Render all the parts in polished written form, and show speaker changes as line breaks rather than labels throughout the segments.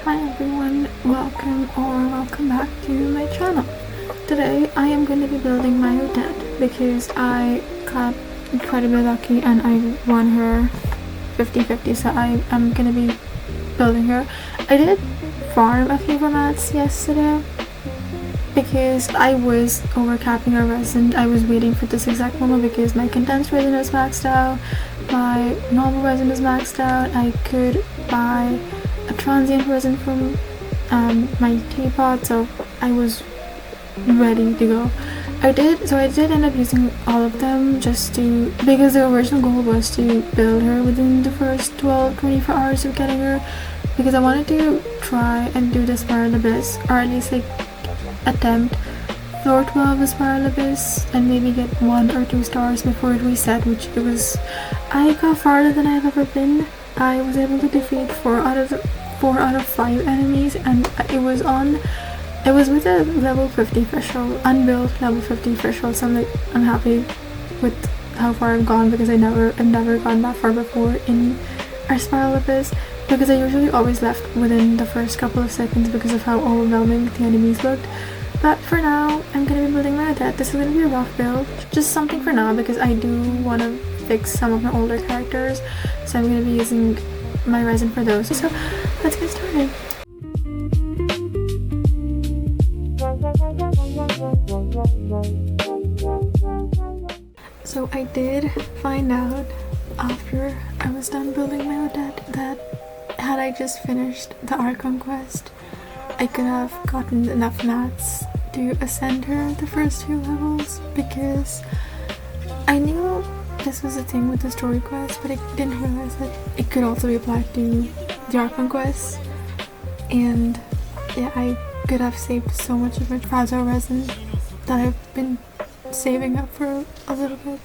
Hi everyone, welcome back to my channel. Today I am going to be building my Odette because I got incredibly lucky and I won her 50-50, so I am going to be building her. I did farm a few mats yesterday because I was overcapping her resin. I was waiting for this exact moment because my condensed resin is maxed out, my normal resin is maxed out. I could buy a transient resin from my teapot, so I was ready to go. I did end up using all of them because the original goal was to build her within the first 12-24 hours of getting her, because I wanted to try and do the Spiral Abyss, or at least like attempt floor 12 of Spiral Abyss and maybe get 1 or 2 stars before it reset, I got farther than I've ever been. I was able to defeat 4 out of 5 enemies, and it was with a level 50 threshold, unbuilt level 50 threshold, so I'm happy with how far I've gone, because I've never gone that far before in our Spiral Abyss, because I usually always left within the first couple of seconds because of how overwhelming the enemies looked. But for now, I'm going to be building my Odette. This is going to be a rough build, just something for now, because I do want to fix some of my older characters, so I'm going to be using my resin for those. So let's get started. So I did find out after I was done building my Odette that had I just finished the Archon quest, I could have gotten enough mats to ascend her the first 2 levels, because I knew this was a thing with the story quest, but I didn't realize that it could also be applied to the Archon quest. And yeah, I could have saved so much of my fragile resin that I've been saving up for a little bit.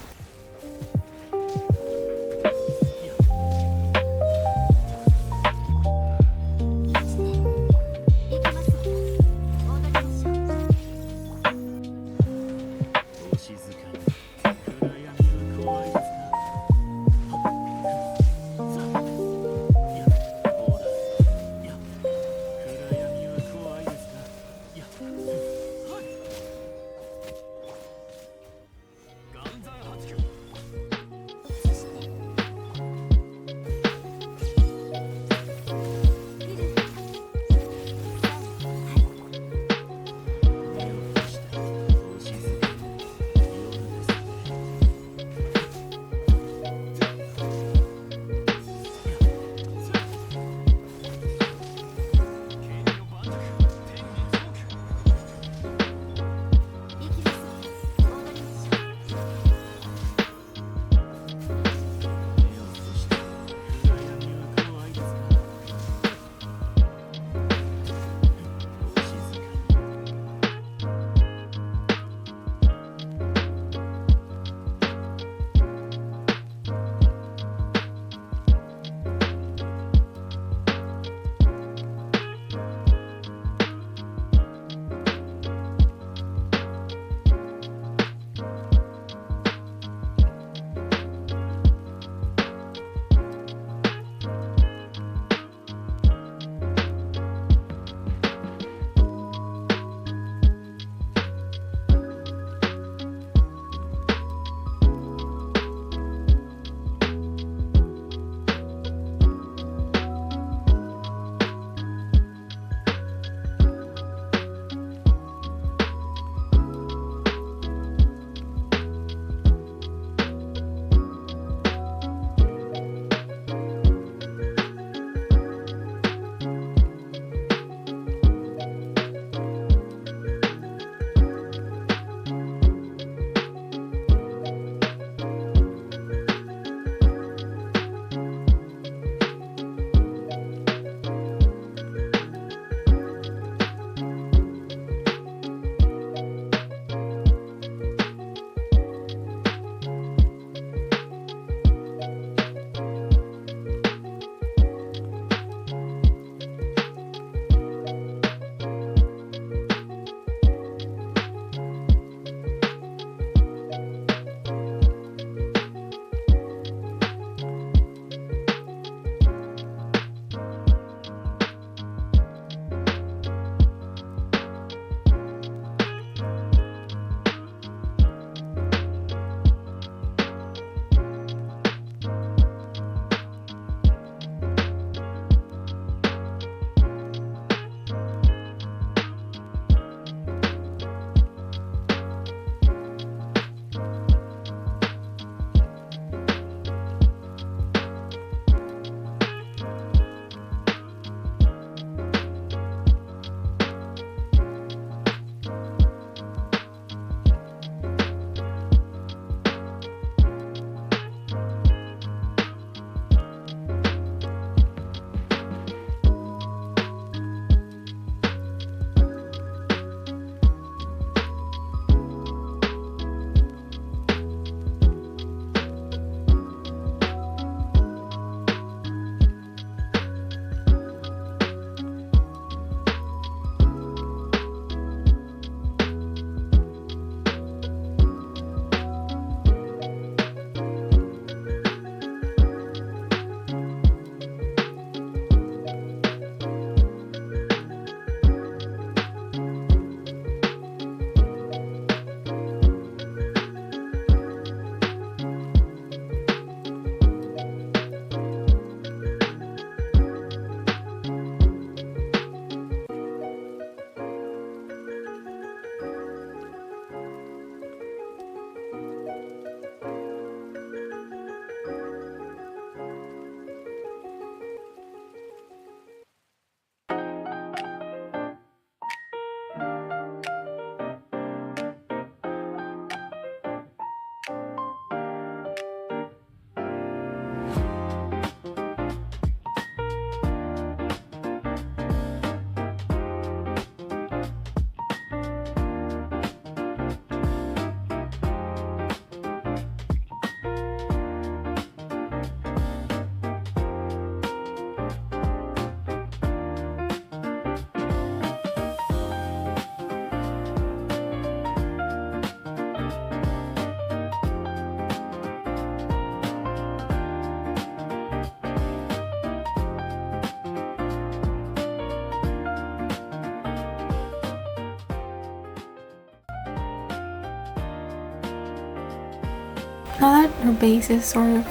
now that her base is sort of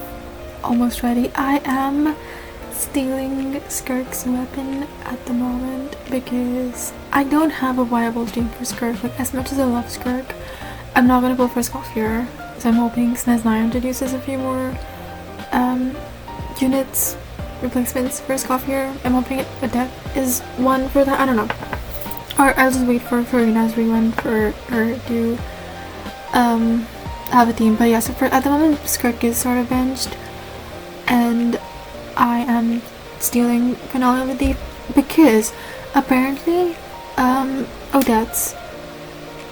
almost ready, I am stealing Skirk's weapon at the moment because I don't have a viable team for Skirk. Like, as much as I love Skirk, I'm not gonna go for Scofier, so I'm hoping Sneznia introduces a few more units, replacements for Scofier. I'm hoping Odette is one for that, I don't know. Or I'll just wait for Farina's rerun for her to have a team. But yeah, so at the moment Skirk is sort of benched, and I am stealing Finale of the Deep because apparently Odette's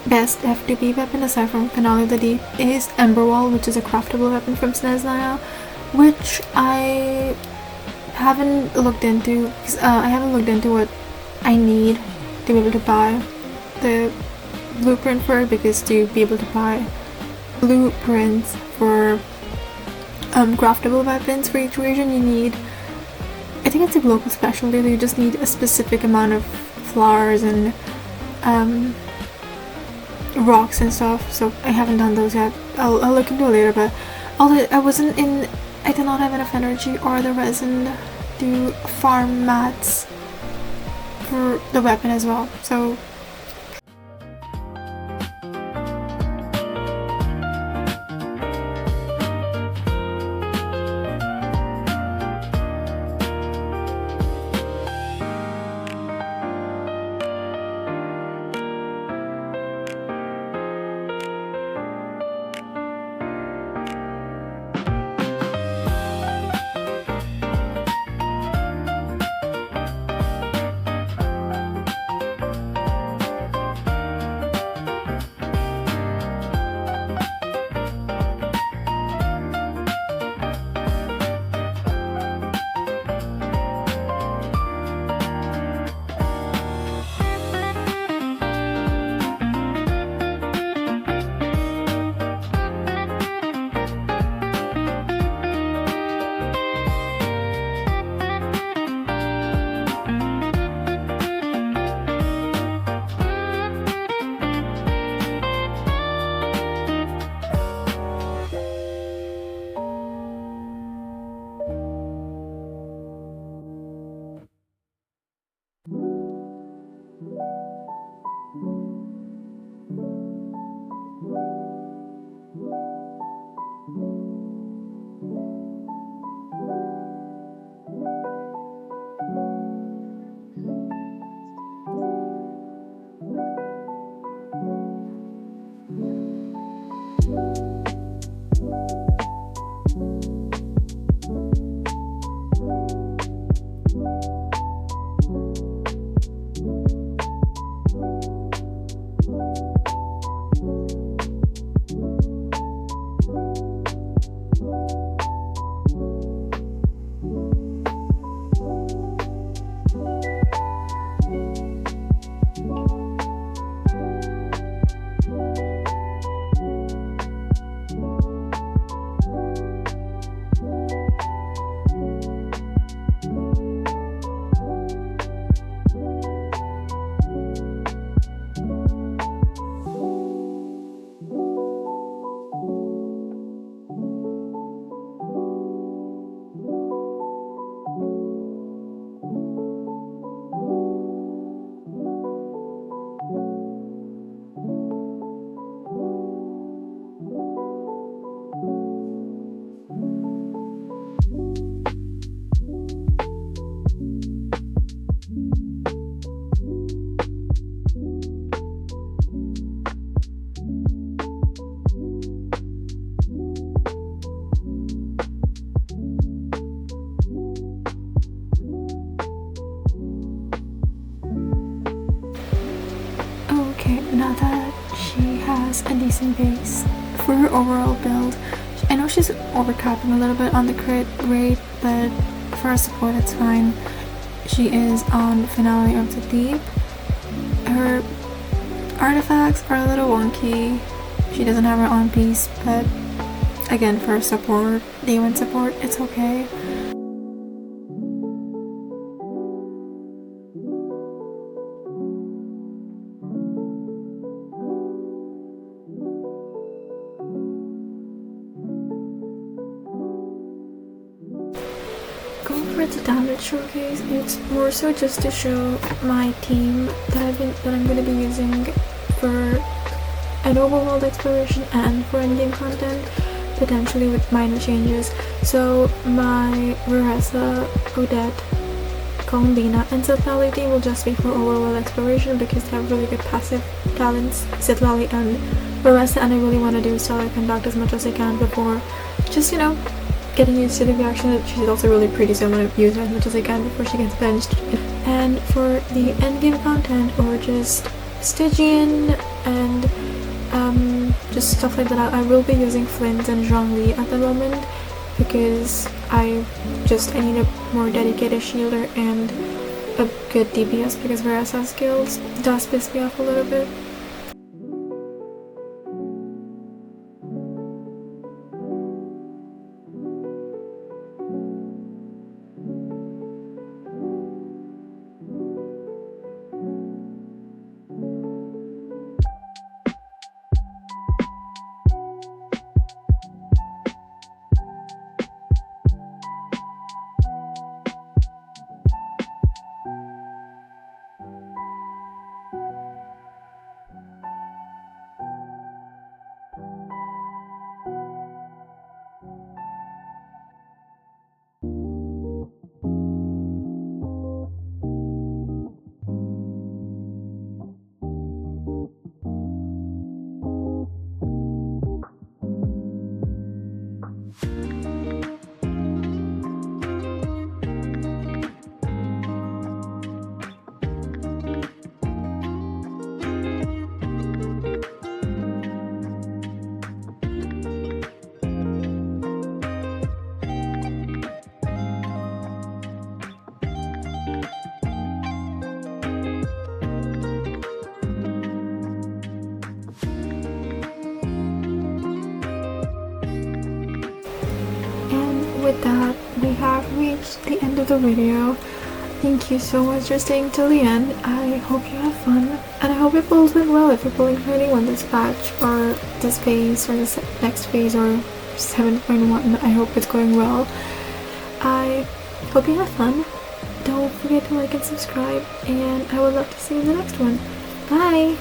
best F2B weapon aside from Finale of the Deep is Emberwall, which is a craftable weapon from Sneznia, which I haven't looked into because I haven't looked into what I need to be able to buy the blueprint for it, because to be able to buy blueprints for craftable weapons for each region, you need, I think it's a global specialty, you just need a specific amount of flowers and rocks and stuff, so I haven't done those yet. I'll look into it later, but although I did not have enough energy or the resin to farm mats for the weapon as well, so now that she has a decent base for her overall build, I know she's overcapping a little bit on the crit rate, but for her support it's fine. She is on Finale of the Deep. Her artifacts are a little wonky. She doesn't have her on piece, but again, for support, day 1 support, it's okay. damage showcase. It's more so just to show my team that I'm going to be using for an overworld exploration and for endgame content, potentially with minor changes. So my Veressa, Odette, Columbina, and Sith Valley team will just be for overworld exploration because they have really good passive talents, Sith Valley and Veressa, and I really want to do Stellar Conduct as much as I can before just, you know, getting used to the reaction. She's also really pretty, so I want to use her as much as I can before she gets benched. And for the endgame content, or just Stygian and just stuff like that, I will be using Flint and Zhongli at the moment because I need a more dedicated shielder and a good DPS because Veressa's skills does piss me off a little bit. With that, we have reached the end of the video. Thank you so much for staying till the end. I hope you have fun, and I hope it pulls went well if you're pulling for anyone this patch, or this phase, or this next phase, or 7.1. I hope it's going well. I hope you have fun. Don't forget to like and subscribe, and I would love to see you in the next one. Bye!